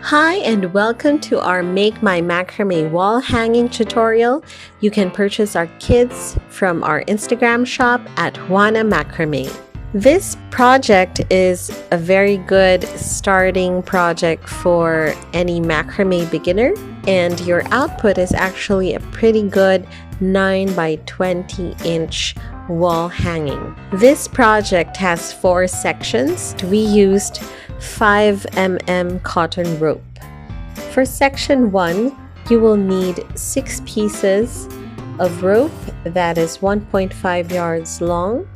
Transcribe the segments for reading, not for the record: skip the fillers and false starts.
Hi and welcome to our Make My Macrame wall hanging tutorial. You can purchase our kits from our Instagram shop at Juana Macrame. This project is a very good starting project for any macrame beginner, and your output is actually a pretty good 9 by 20 inch wall hanging. This project has 4 sections. We used 5 mm cotton rope. For section 1, you will need 6 pieces of rope that is 1.5 yards long.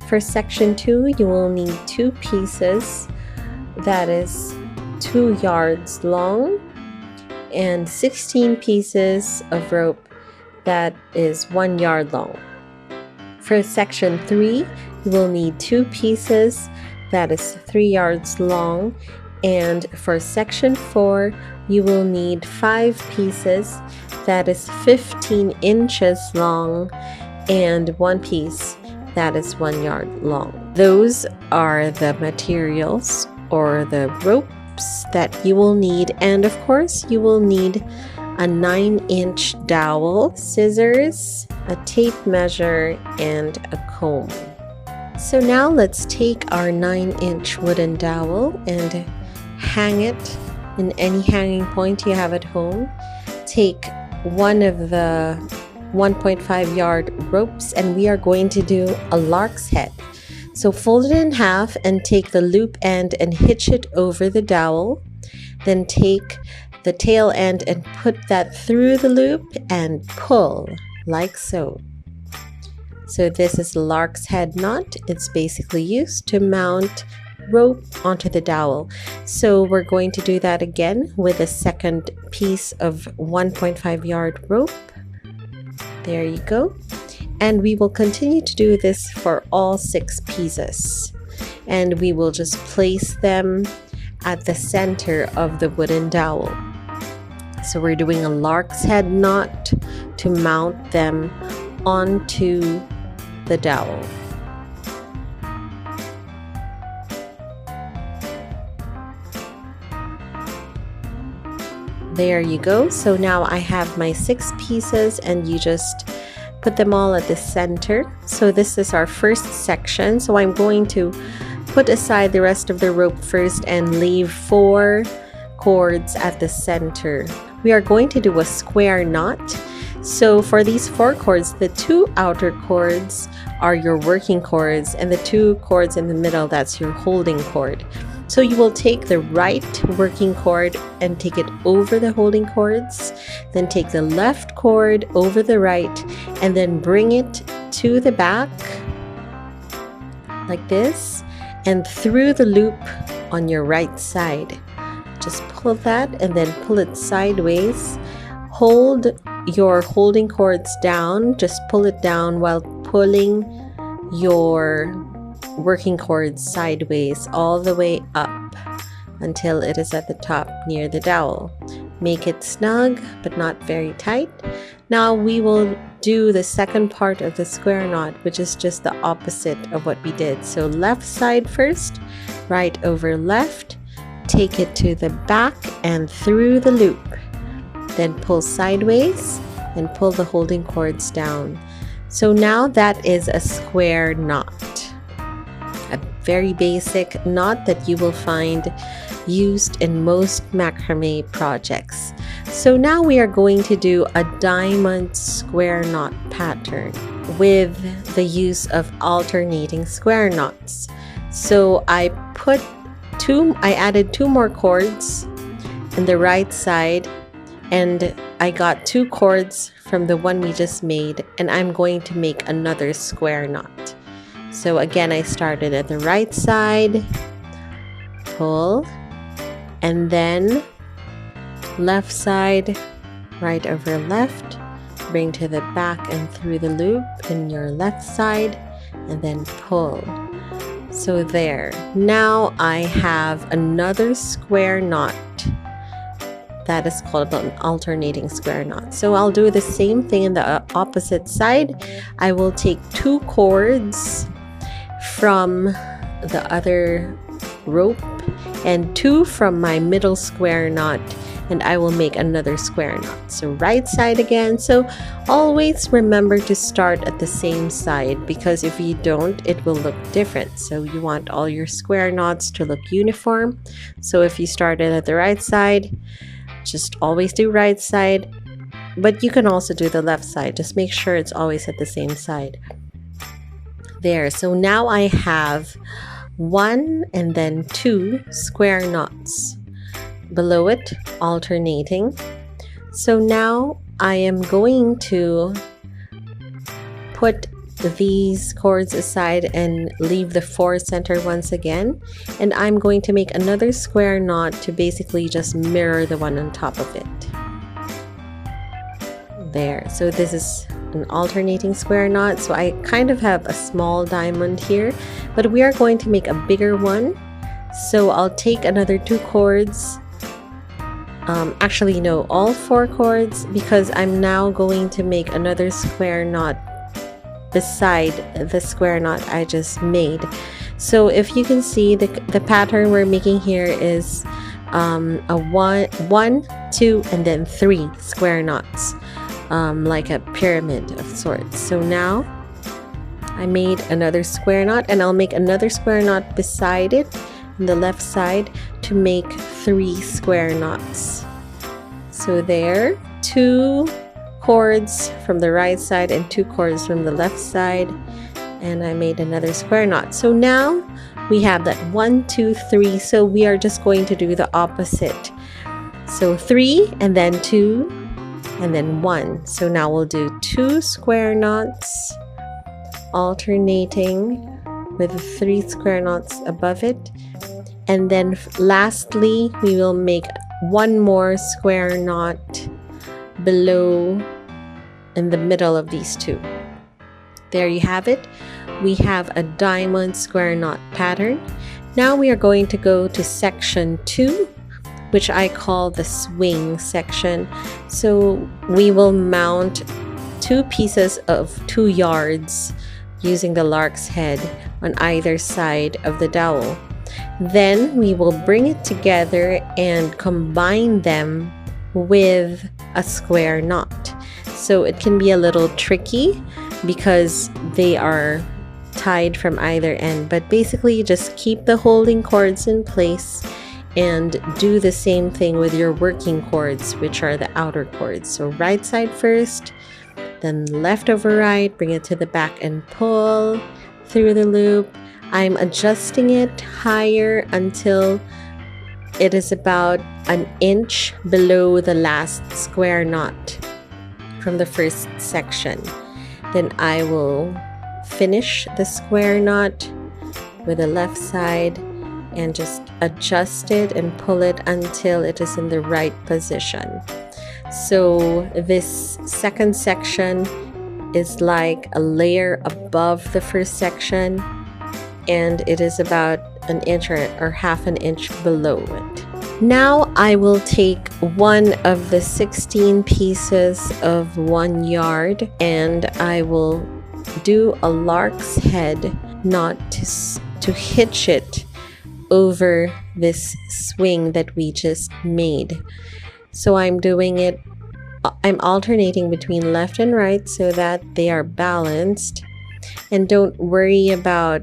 For section 2, you will need 2 pieces that is 2 yards long and 16 pieces of rope that is 1 yard long. For section 3, you will need 2 pieces that is 3 yards long, and for section 4, you will need 5 pieces that is 15 inches long and 1 piece that is 1 yard long. Those are the materials or the ropes that you will need, and of course you will need a 9-inch dowel, scissors, a tape measure, and a comb. So now let's take our 9-inch wooden dowel and hang it in any hanging point you have at home. Take one of the 1.5 yard ropes and we are going to do a lark's head. So fold it in half and take the loop end and hitch it over the dowel. Then take the tail end and put that through the loop and pull like so. So this is the lark's head knot. It's basically used to mount rope onto the dowel. So we're going to do that again with a second piece of 1.5 yard rope. There you go. And we will continue to do this for all 6 pieces. And we will just place them at the center of the wooden dowel. So we're doing a lark's head knot to mount them onto the dowel. There you go. So now I have my 6 pieces and you just put them all at the center. So this is our first section. So I'm going to put aside the rest of the rope first and leave 4 cords at the center. We are going to do a square knot. So for these 4 cords, the 2 outer cords are your working cords and the 2 cords in the middle, that's your holding cord. So you will take the right working cord and take it over the holding cords, then take the left cord over the right and then bring it to the back like this and through the loop on your right side. Just pull that and then pull it sideways. Hold your holding cords down, just pull it down while pulling your working cords sideways all the way up until it is at the top near the dowel. Make it snug but not very tight. Now we will do the second part of the square knot, which is just the opposite of what we did. So left side first, right over left, take it to the back and through the loop. Then pull sideways and pull the holding cords down. So now that is a square knot. A very basic knot that you will find used in most macrame projects. So now we are going to do a diamond square knot pattern with the use of alternating square knots. So I added 2 more cords in the right side, and I got 2 cords from the one we just made, and I'm going to make another square knot. So again, I started at the right side, pull, and then left side, right over left, bring to the back and through the loop in your left side, and then pull. So there. Now I have another square knot that is called an alternating square knot. So I'll do the same thing in the opposite side. I will take 2 cords from the other rope and 2 from my middle square knot, and I will make another square knot. So right side again. So always remember to start at the same side, because if you don't, it will look different. So you want all your square knots to look uniform. So if you started at the right side, just always do right side, but you can also do the left side. Just make sure it's always at the same side. There. So now I have 1 and then 2 square knots below it, alternating. So now I am going to put these cords aside and leave the 4 center once again, and I'm going to make another square knot to basically just mirror the one on top of it. There. So this is an alternating square knot. So I kind of have a small diamond here, but we are going to make a bigger one. So I'll take another 2 cords, actually no, all 4 cords, because I'm now going to make another square knot beside the square knot I just made. So if you can see, the pattern we're making here is a 1, 2, and then 3 square knots, like a pyramid of sorts. So now I made another square knot, and I'll make another square knot beside it on the left side to make 3 square knots. So there, 2 cords from the right side and 2 cords from the left side, and I made another square knot. So now we have that 1, 2, 3. So we are just going to do the opposite. So 3 and then 2 and then 1. So now we'll do 2 square knots alternating with 3 square knots above it, and then lastly we will make 1 more square knot below in the middle of these 2. There you have it. We have a diamond square knot pattern. Now we are going to go to section 2, which I call the swing section. So we will mount 2 pieces of 2 yards using the lark's head on either side of the dowel. Then we will bring it together and combine them with a square knot. So it can be a little tricky because they are tied from either end, but basically just keep the holding cords in place and do the same thing with your working cords, which are the outer cords. So right side first, then left over right, bring it to the back and pull through the loop. I'm adjusting it higher until it is about an inch below the last square knot from the first section. Then I will finish the square knot with the left side and just adjust it and pull it until it is in the right position. So this second section is like a layer above the first section, and it is about an inch or half an inch below it. Now I will take one of the 16 pieces of 1 yard and I will do a lark's head knot to hitch it over this swing that we just made. So I'm alternating between left and right so that they are balanced, and don't worry about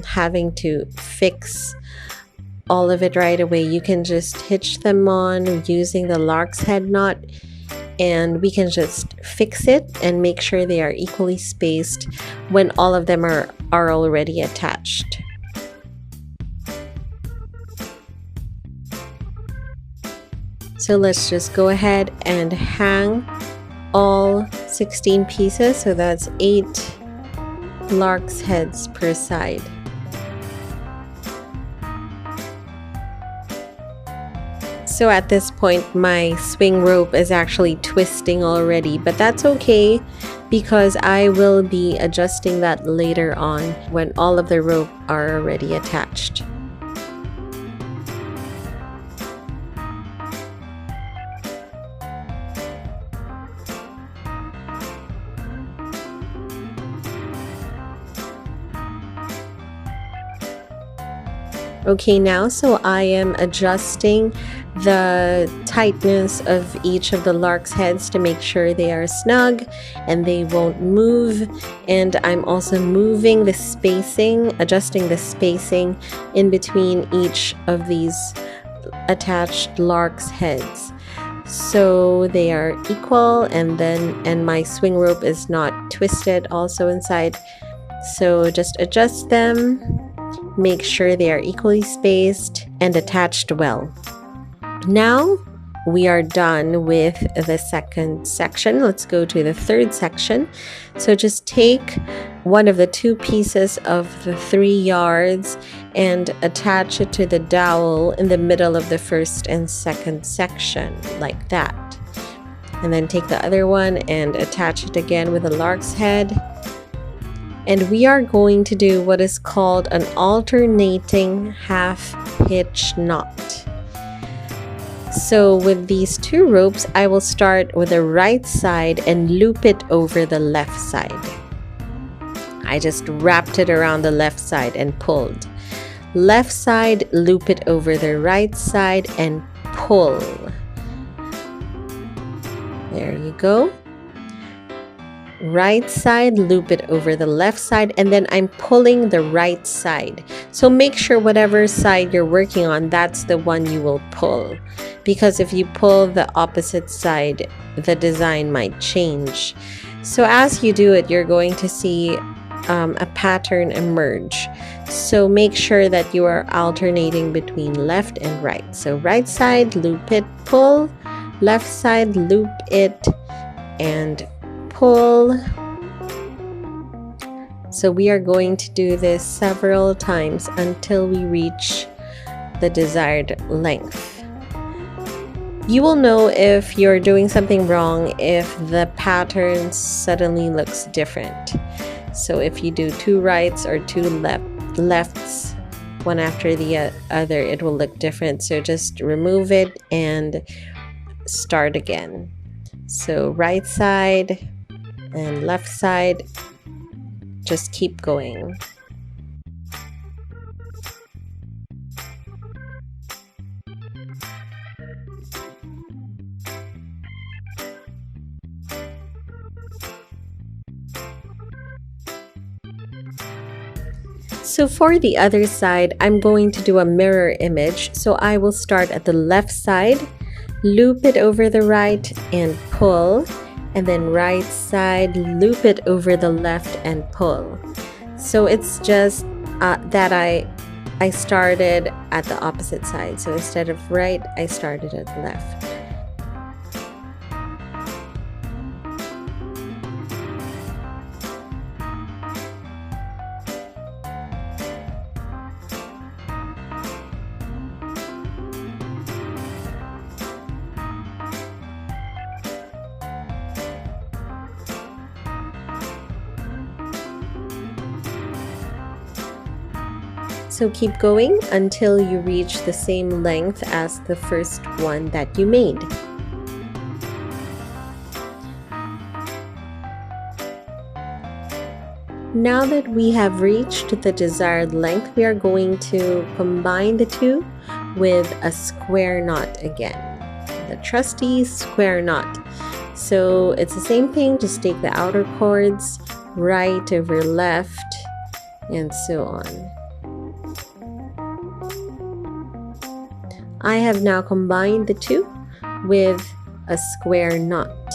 having to fix all of it right away. You can just hitch them on using the lark's head knot, and we can just fix it and make sure they are equally spaced when all of them are already attached. So let's just go ahead and hang all 16 pieces. So that's 8 lark's heads per side. So at this point my swing rope is actually twisting already, but that's okay because I will be adjusting that later on when all of the rope are already attached. Okay, now so I am adjusting the tightness of each of the LARK'S heads to make sure they are snug and they won't move. And I'm also moving the spacing, adjusting the spacing in between each of these attached LARK'S heads, so they are equal, and my swing rope is not twisted also inside. So just adjust them, make sure they are equally spaced and attached well. Now we are done with the second section. Let's go to the third section. So just take one of the two pieces of the 3 yards and attach it to the dowel in the middle of the first and second section, like that. And then take the other one and attach it again with a LARK'S head. And we are going to do what is called an alternating half hitch knot. So with these 2 ropes, I will start with the right side and loop it over the left side. I just wrapped it around the left side and pulled. Left side, loop it over the right side and pull. There you go. Right side, loop it over the left side, and then I'm pulling the right side. So make sure whatever side you're working on, that's the one you will pull, because if you pull the opposite side, the design might change. So as you do it, you're going to see a pattern emerge. So make sure that you are alternating between left and right. So right side, loop it, pull, left side, loop it and pull. So we are going to do this several times until we reach the desired length. You will know if you're doing something wrong if the pattern suddenly looks different. So if you do 2 rights or 2 lefts, one after the other, it will look different. So just remove it and start again. So right side and left side, just keep going. So for the other side, I'm going to do a mirror image. So I will start at the left side, loop it over the right and pull, and then right side, loop it over the left and pull. So it's just that I started at the opposite side. So instead of right, I started at left. So keep going until you reach the same length as the first one that you made. Now that we have reached the desired length, we are going to combine the two with a square knot again. The trusty square knot. So it's the same thing, just take the outer cords, right over left, and so on. I have now combined the two with a square knot.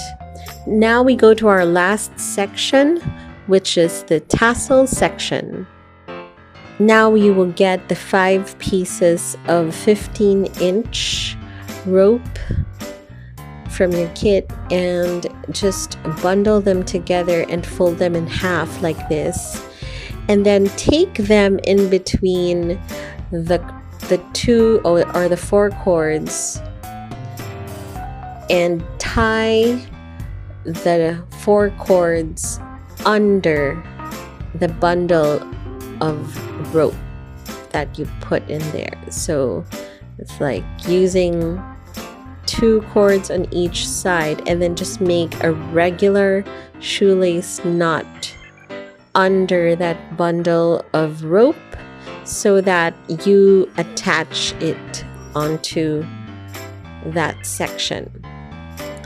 Now we go to our last section, which is the tassel section. Now you will get the 5 pieces of 15-inch rope from your kit and just bundle them together and fold them in half like this, and then take them in between the 2 or the 4 cords and tie the 4 cords under the bundle of rope that you put in there. So it's like using 2 cords on each side, and then just make a regular shoelace knot under that bundle of rope so that you attach it onto that section.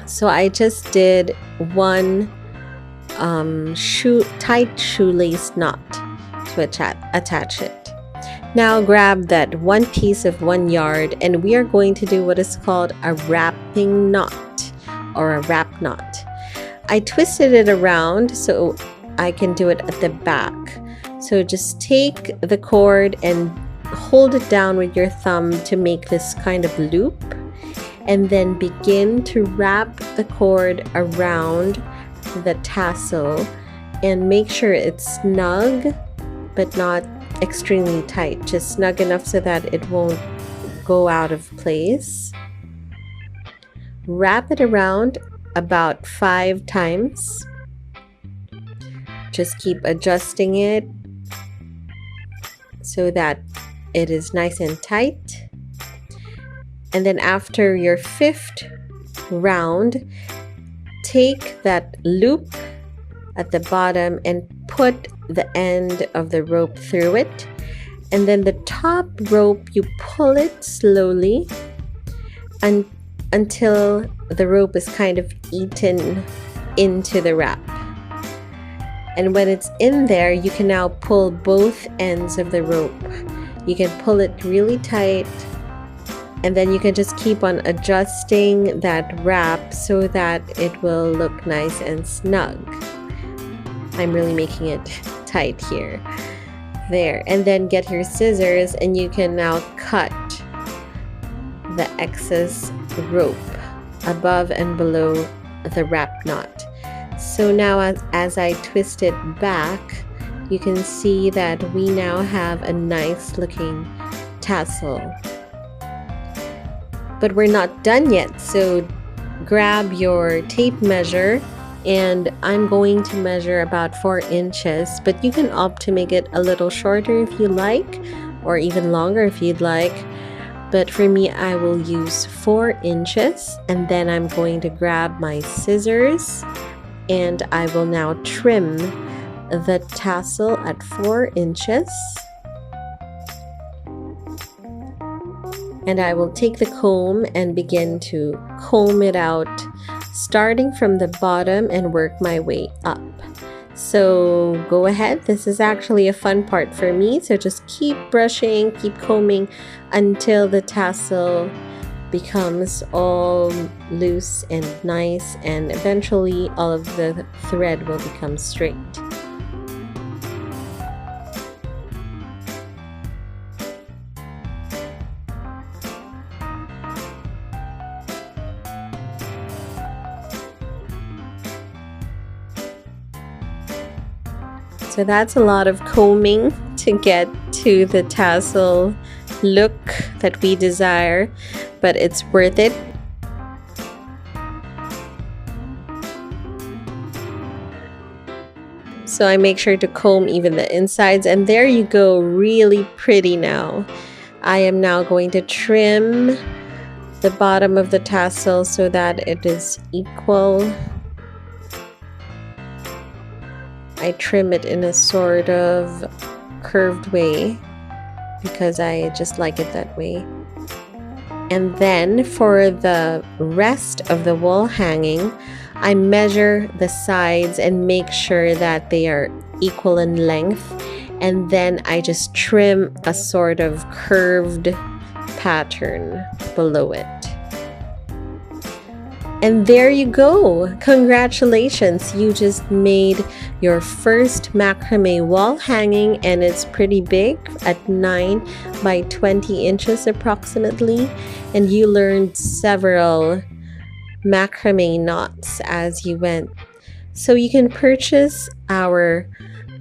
So I just did one tight shoelace knot to attach it. Now grab that one piece of 1 yard, and we are going to do what is called a wrapping knot or a wrap knot. I twisted it around so I can do it at the back. So just take the cord and hold it down with your thumb to make this kind of loop, and then begin to wrap the cord around the tassel and make sure it's snug but not extremely tight, just snug enough so that it won't go out of place. Wrap it around about 5 times. Just keep adjusting it so that it is nice and tight. And then after your 5th round, take that loop at the bottom and put the end of the rope through it. And then the top rope, you pull it slowly until the rope is kind of eaten into the wrap. And when it's in there, you can now pull both ends of the rope. You can pull it really tight, and then you can just keep on adjusting that wrap so that it will look nice and snug. I'm really making it tight here. There. And then get your scissors, and you can now cut the excess rope above and below the wrap knot. So now as I twist it back, you can see that we now have a nice looking tassel. But we're not done yet, so grab your tape measure, and I'm going to measure about 4 inches, but you can opt to make it a little shorter if you like, or even longer if you'd like. But for me, I will use 4 inches, and then I'm going to grab my scissors, and I will now trim the tassel at 4 inches. And I will take the comb and begin to comb it out, starting from the bottom and work my way up. So go ahead. This is actually a fun part for me. So just keep brushing, keep combing until the tassel becomes all loose and nice, and eventually all of the thread will become straight. So that's a lot of combing to get to the tassel look that we desire, but it's worth it. So I make sure to comb even the insides, and there you go, really pretty now. I am now going to trim the bottom of the tassel so that it is equal. I trim it in a sort of curved way because I just like it that way. And then for the rest of the wall hanging, I measure the sides and make sure that they are equal in length, and then I just trim a sort of curved pattern below it. And there you go. Congratulations, you just made your first macrame wall hanging, and it's pretty big at 9 by 20 inches approximately, and you learned several macrame knots as you went. So you can purchase our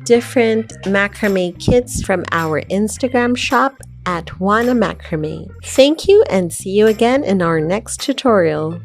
different macrame kits from our Instagram shop at Juana Macrame. Thank you, and see you again in our next tutorial.